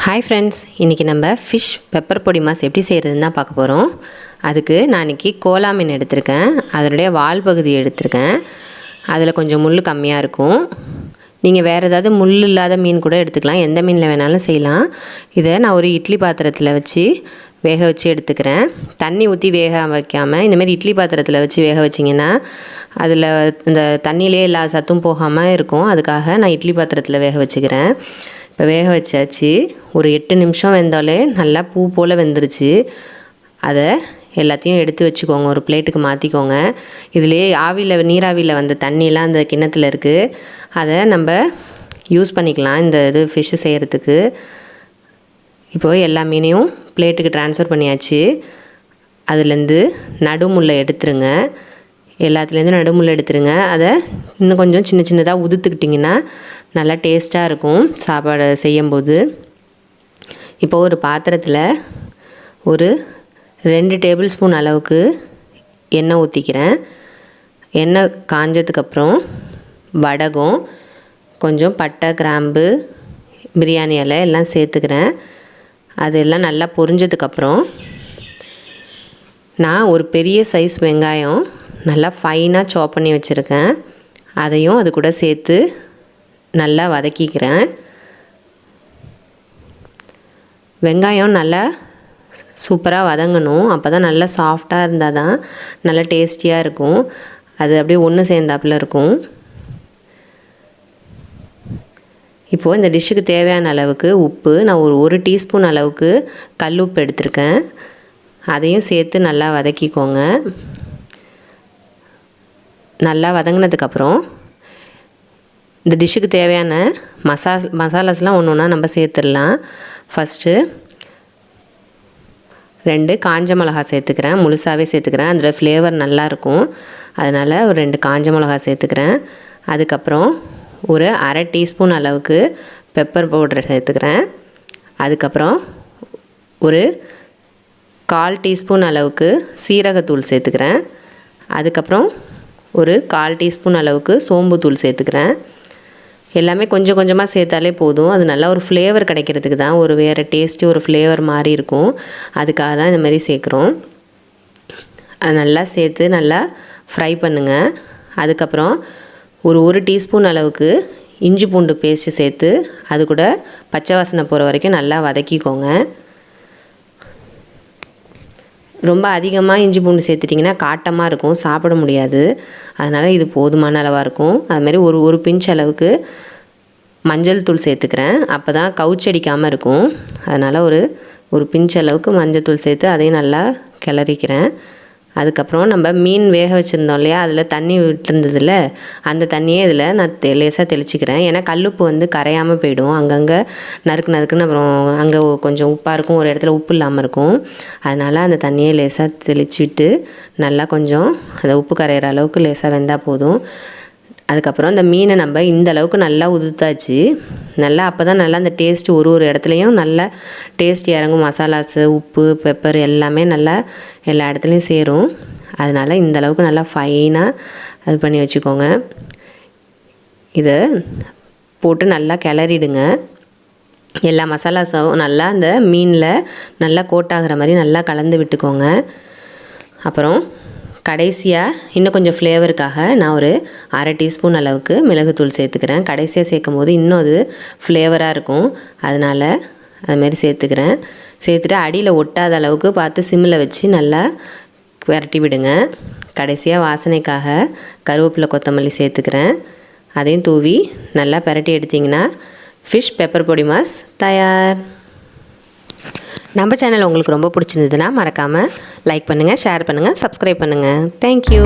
Hi friends, இன்றைக்கி நம்ம fish pepper பொடி மாஸ் எப்படி செய்கிறதுன்னு தான் பார்க்க போகிறோம். அதுக்கு நான் இன்றைக்கி கோலா மீன் எடுத்திருக்கேன். அதனுடைய வால் பகுதி எடுத்திருக்கேன். அதில் கொஞ்சம் முள் கம்மியாக இருக்கும். நீங்கள் வேறு ஏதாவது முள் இல்லாத மீன் கூட எடுத்துக்கலாம். எந்த மீனில் வேணாலும் செய்யலாம். இதை நான் ஒரு இட்லி பாத்திரத்தில் வச்சு வேக வச்சு எடுத்துக்கிறேன். தண்ணி ஊற்றி வேக வைக்காமல் இந்தமாதிரி இட்லி பாத்திரத்தில் வச்சு வேக வச்சிங்கன்னா அதில் இந்த தண்ணியிலே எல்லா சத்தும் போகாமல் இருக்கும். அதுக்காக நான் இட்லி பாத்திரத்தில் வேக வச்சுக்கிறேன். இப்போ வேக வச்சாச்சு. ஒரு 8 நிமிஷம் வெந்தாலே நல்லா பூ போல் வெந்துருச்சு. அதை எல்லாத்தையும் எடுத்து வச்சுக்கோங்க, ஒரு பிளேட்டுக்கு மாற்றிக்கோங்க. இதிலே நீராவியில் வந்த தண்ணியெலாம் அந்த கிண்ணத்தில் இருக்குது. அதை நம்ம யூஸ் பண்ணிக்கலாம் இந்த ஃபிஷ்ஷு செய்கிறதுக்கு. இப்போது எல்லா மீனையும் பிளேட்டுக்கு ட்ரான்ஸ்ஃபர் பண்ணியாச்சு. அதுலேருந்து நடுமுள்ளை எடுத்துருங்க. எல்லாத்துலேருந்து நடுமுள்ளை எடுத்துருங்க. அதை இன்னும் கொஞ்சம் சின்ன சின்னதாக உதுத்துக்கிட்டிங்கன்னா நல்லா டேஸ்ட்டாக இருக்கும் சாப்பாடு செய்யும்போது. இப்போது ஒரு பாத்திரத்தில் ஒரு 2 டேபிள் ஸ்பூன் அளவுக்கு எண்ணெய் ஊற்றிக்கிறேன். எண்ணெய் காஞ்சதுக்கப்புறம் வடகம், கொஞ்சம் பட்டை, கிராம்பு, பிரியாணி இலை எல்லாம் சேர்த்துக்கிறேன். அதெல்லாம் நல்லா பொரிஞ்சதுக்கப்புறம் நான் ஒரு பெரிய சைஸ் வெங்காயம் நல்லா ஃபைனாக சாப் பண்ணி வச்சுருக்கேன். அதையும் அது கூட சேர்த்து நல்லா வதக்கிக்கிறேன். வெங்காயம் நல்லா சூப்பராக வதங்கணும். அப்போ தான் நல்லா சாஃப்டாக இருந்தால் தான் நல்லா டேஸ்டியாக இருக்கும். அது அப்படியே ஒன்று சேர்ந்தாப்பில் இருக்கும். இப்போது இந்த டிஷ்ஷுக்கு தேவையான அளவுக்கு உப்பு நான் ஒரு டீஸ்பூன் அளவுக்கு கல் உப்பு எடுத்திருக்கேன். அதையும் சேர்த்து நல்லா வதக்கிக்கோங்க. நல்லா வதங்கினதுக்கப்புறம் இந்த டிஷ்ஷுக்கு தேவையான மசாலாஸ்லாம் ஒன்று ஒன்றா நம்ம சேர்த்துடலாம். ஃபஸ்ட்டு 2 காஞ்ச மிளகா சேர்த்துக்கிறேன். முழுசாகவே சேர்த்துக்கிறேன். அதோடய ஃப்ளேவர் நல்லாயிருக்கும். அதனால் ஒரு 2 காஞ்ச மிளகா சேர்த்துக்கிறேன். அதுக்கப்புறம் ஒரு அரை டீஸ்பூன் அளவுக்கு பெப்பர் பவுடர் சேர்த்துக்கிறேன். அதுக்கப்புறம் ஒரு 1/4 டீஸ்பூன் அளவுக்கு சீரகத்தூள் சேர்த்துக்கிறேன். அதுக்கப்புறம் ஒரு 1/4 டீஸ்பூன் அளவுக்கு சோம்புத்தூள் சேர்த்துக்கிறேன். எல்லாமே கொஞ்சம் கொஞ்சமாக சேர்த்தாலே போதும். அது நல்லா ஒரு ஃப்ளேவர் கிடைக்கிறதுக்கு தான், ஒரு வேறு டேஸ்ட்டு ஒரு ஃப்ளேவர் மாதிரி இருக்கும். அதுக்காக தான் இந்த மாதிரி சேர்க்குறோம். அது நல்லா சேர்த்து நல்லா ஃப்ரை பண்ணுங்கள். அதுக்கப்புறம் ஒரு டீஸ்பூன் அளவுக்கு இஞ்சி பூண்டு பேஸ்ட்டு சேர்த்து அது கூட பச்சை வாசனை போகிற வரைக்கும் நல்லா வதக்கிக்கோங்க. ரொம்ப அதிகமாக இஞ்சி பூண்டு சேர்த்துட்டிங்கன்னா காட்டமாக இருக்கும், சாப்பிட முடியாது. அதனால் இது போதுமான அளவாக இருக்கும். அதுமாதிரி ஒரு பிஞ்ச் அளவுக்கு மஞ்சள் தூள் சேர்த்துக்கிறேன். அப்போ தான் கவுச்சடிக்காமல் இருக்கும். அதனால் ஒரு பிஞ்ச் அளவுக்கு மஞ்சள் தூள் சேர்த்து அதையும் நல்லா கிளறிக்கிறேன். அதுக்கப்புறம் நம்ம மீன் வேக வச்சுருந்தோம் இல்லையா, அதில் தண்ணி விட்டுருந்ததில்ல, அந்த தண்ணியே இதில் நான் லேசாக தெளிச்சிக்கிறேன். ஏன்னா கல்லுப்பு கரையாமல் போயிடும். அங்கங்கே நறுக்குன்னு அப்புறம் அங்கே கொஞ்சம் உப்பாக இருக்கும், ஒரு இடத்துல உப்பு இல்லாமல் இருக்கும். அதனால் அந்த தண்ணியை லேசாக தெளிச்சுட்டு நல்லா கொஞ்சம் அந்த உப்பு கரையிற அளவுக்கு லேசாக வெந்தால் போதும். அதுக்கப்புறம் இந்த மீனை நம்ம இந்த அளவுக்கு நல்லா உதுத்தாச்சு. நல்லா அப்போ தான் நல்லா அந்த டேஸ்ட்டு ஒரு இடத்துலையும் நல்லா டேஸ்ட் இறங்கும். மசாலாஸு, உப்பு, பெப்பர் எல்லாமே நல்லா எல்லா இடத்துலையும் சேரும். அதனால் இந்த அளவுக்கு நல்லா ஃபைனாக அது பண்ணி வச்சுக்கோங்க. இதை போட்டு நல்லா கிளறிடுங்க. எல்லா மசாலாஸும் நல்லா அந்த மீனில் நல்லா கோட்டாகிற மாதிரி நல்லா கலந்து விட்டுக்கோங்க. அப்புறம் கடைசியாக இன்னும் கொஞ்சம் ஃப்ளேவருக்காக நான் ஒரு அரை டீஸ்பூன் அளவுக்கு மிளகுத்தூள் சேர்த்துக்கிறேன். கடைசியாக சேர்க்கும் போது இன்னும் அது ஃப்ளேவராக இருக்கும். அதனால் அதுமாரி சேர்த்துக்கிறேன். சேர்த்துட்டு அடியில் ஒட்டாத அளவுக்கு பார்த்து சிம்மில் வச்சு நல்லா விரட்டி விடுங்க. கடைசியாக வாசனைக்காக கருவேப்பிலை, கொத்தமல்லி சேர்த்துக்கிறேன். அதையும் தூவி நல்லா பிரட்டி எடுத்திங்கன்னா ஃபிஷ் பெப்பர் பொடி மாஸ் தயார். நம்ம சேனல் உங்களுக்கு ரொம்ப பிடிச்சிருந்ததுன்னா மறக்காமல் லைக் பண்ணுங்கள், ஷேர் பண்ணுங்கள், சப்ஸ்கிரைப் பண்ணுங்கள். தேங்க்யூ.